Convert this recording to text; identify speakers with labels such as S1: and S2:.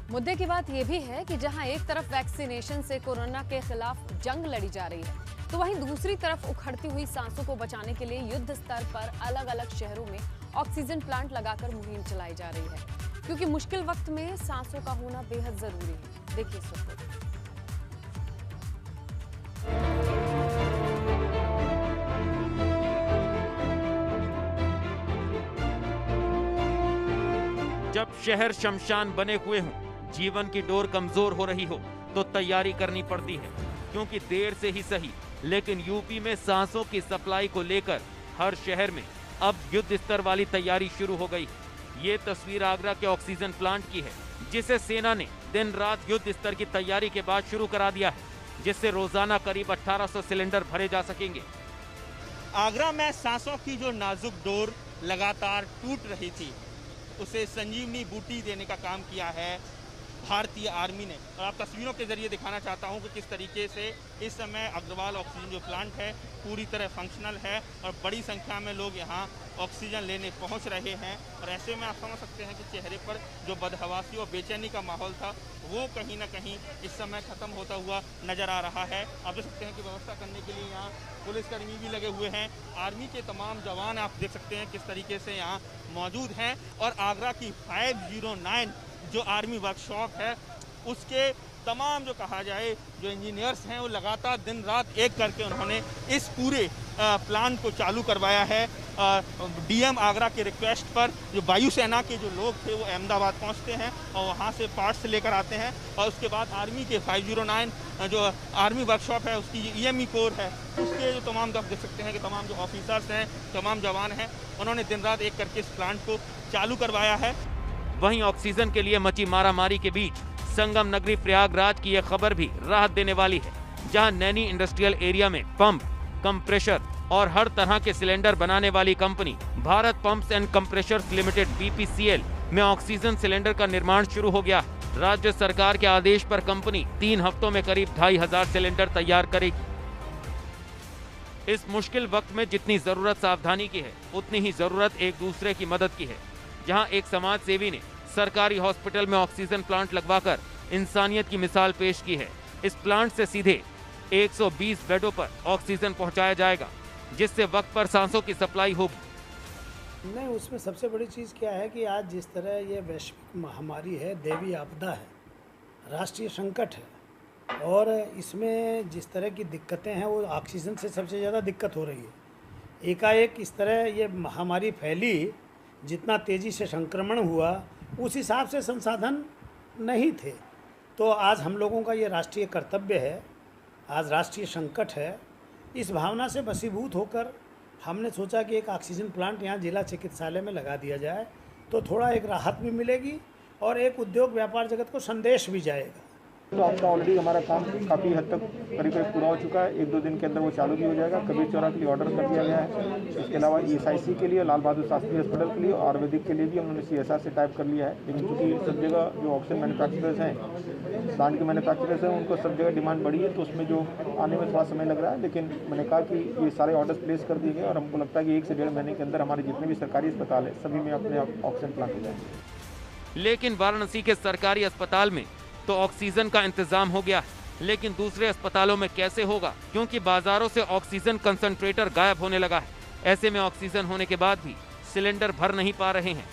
S1: मुद्दे की बात यह भी है कि जहां एक तरफ वैक्सीनेशन से कोरोना के खिलाफ जंग लड़ी जा रही है, तो वहीं दूसरी तरफ उखड़ती हुई सांसों को बचाने के लिए युद्ध स्तर पर अलग अलग शहरों में ऑक्सीजन प्लांट लगाकर मुहिम चलाई जा रही है, क्योंकि मुश्किल वक्त में सांसों का होना बेहद जरूरी है। देखिए इस रिपोर्ट।
S2: जब शहर शमशान बने हुए हों, जीवन की डोर कमजोर हो रही हो, तो तैयारी करनी पड़ती है, क्योंकि देर से ही सही लेकिन यूपी में सांसों की सप्लाई को लेकर हर शहर में अब युद्ध स्तर वाली तैयारी शुरू हो गई। ये तस्वीर आगरा के ऑक्सीजन प्लांट की है, जिसे सेना ने दिन रात युद्ध स्तर की तैयारी के बाद शुरू करा दिया है, जिससे रोजाना करीब 1800 सिलेंडर भरे जा सकेंगे।
S3: आगरा में सांसों की जो नाजुक डोर लगातार टूट रही थी, उसे संजीवनी बूटी देने का काम किया है भारतीय आर्मी ने। और आप तस्वीरों के जरिए दिखाना चाहता हूं कि किस तरीके से इस समय अग्रवाल ऑक्सीजन जो प्लांट है पूरी तरह फंक्शनल है और बड़ी संख्या में लोग यहां ऑक्सीजन लेने पहुंच रहे हैं। और ऐसे में आप समझ सकते हैं कि चेहरे पर जो बदहवासी और बेचैनी का माहौल था वो कहीं ना कहीं इस समय खत्म होता हुआ नजर आ रहा है। आप देख सकते हैं कि व्यवस्था करने के लिए यहाँ पुलिसकर्मी भी लगे हुए हैं, आर्मी के तमाम जवान आप देख सकते हैं किस तरीके से यहाँ मौजूद हैं। और आगरा की 509 जो आर्मी वर्कशॉप है उसके तमाम जो कहा जाए जो इंजीनियर्स हैं वो लगातार दिन रात एक करके उन्होंने इस पूरे प्लांट को चालू करवाया है। डीएम आगरा के रिक्वेस्ट पर जो वायुसेना के जो लोग थे वो अहमदाबाद पहुंचते हैं और वहां से पार्ट्स लेकर आते हैं और उसके बाद आर्मी के 509 जो आर्मी वर्कशॉप है उसकी ईएमई कोर है उसके जो तमाम आप देख सकते हैं कि तमाम जो ऑफिसर्स हैं तमाम जवान हैं उन्होंने दिन रात एक करके इस प्लांट को चालू करवाया है।
S2: वहीं ऑक्सीजन के लिए मची मारामारी के बीच संगम नगरी प्रयागराज की यह खबर भी राहत देने वाली है, जहां नैनी इंडस्ट्रियल एरिया में पंप, कंप्रेशर और हर तरह के सिलेंडर बनाने वाली company Bharat pumps and compressors limited (BPCL) में ऑक्सीजन सिलेंडर का निर्माण शुरू हो गया। राज्य सरकार के आदेश पर कंपनी 3 हफ्तों में करीब 2500 सिलेंडर तैयार करेगी। इस मुश्किल वक्त में जितनी जरूरत सावधानी की है, उतनी ही जरूरत एक दूसरे की मदद की है। जहां एक समाज सेवी ने सरकारी हॉस्पिटल में ऑक्सीजन प्लांट लगवाकर इंसानियत की मिसाल पेश की है। इस प्लांट से सीधे 120 बेडों पर ऑक्सीजन पहुंचाया जाएगा, जिससे वक्त पर सांसों की सप्लाई होगी।
S4: नहीं, उसमें सबसे बड़ी चीज़ क्या है कि आज जिस तरह ये वैश्विक महामारी है, दैवीय आपदा है, राष्ट्रीय संकट है और इसमें जिस तरह की दिक्कतें हैं वो ऑक्सीजन से सबसे ज़्यादा दिक्कत हो रही है। एकाएक इस तरह ये महामारी फैली, जितना तेज़ी से संक्रमण हुआ उस हिसाब से संसाधन नहीं थे। तो आज हम लोगों का ये राष्ट्रीय कर्तव्य है, आज राष्ट्रीय संकट है, इस भावना से वशीभूत होकर हमने सोचा कि एक ऑक्सीजन प्लांट यहाँ जिला चिकित्सालय में लगा दिया जाए, तो थोड़ा एक राहत भी मिलेगी और एक उद्योग व्यापार जगत को संदेश भी जाएगा।
S5: तो आपका ऑलरेडी हमारा काम काफ़ी हद तक करीब पूरा हो चुका है। 1-2 दिन के अंदर वो चालू भी हो जाएगा। कबीर चौरा के लिए ऑर्डर कर दिया गया है। इसके अलावा ESIC के लिए, लाल बहादुर शास्त्री हॉस्पिटल के लिए और आयुर्वेदिक के लिए भी उन्होंने CSR से टाइप कर लिया है। लेकिन चूँकि सब जगह जो ऑक्सीजन मैन्युफैक्चरर्स हैं, प्लांट के मैन्युफैक्चरर्स हैं, उनको सब जगह डिमांड बढ़ी है, तो उसमें जो आने में थोड़ा समय लग रहा है। लेकिन मैंने कहा कि ये सारे ऑर्डर्स प्लेस कर दिए गए और हमको लगता है कि 1 से 1.5 महीने के अंदर हमारे जितने भी सरकारी अस्पताल है सभी में अपने ऑक्सीजन प्लांट हो जाएंगे।
S2: लेकिन वाराणसी के सरकारी अस्पताल में तो ऑक्सीजन का इंतजाम हो गया है, लेकिन दूसरे अस्पतालों में कैसे होगा, क्योंकि बाजारों से ऑक्सीजन कंसंट्रेटर गायब होने लगा है। ऐसे में ऑक्सीजन होने के बाद भी सिलेंडर भर नहीं पा रहे हैं।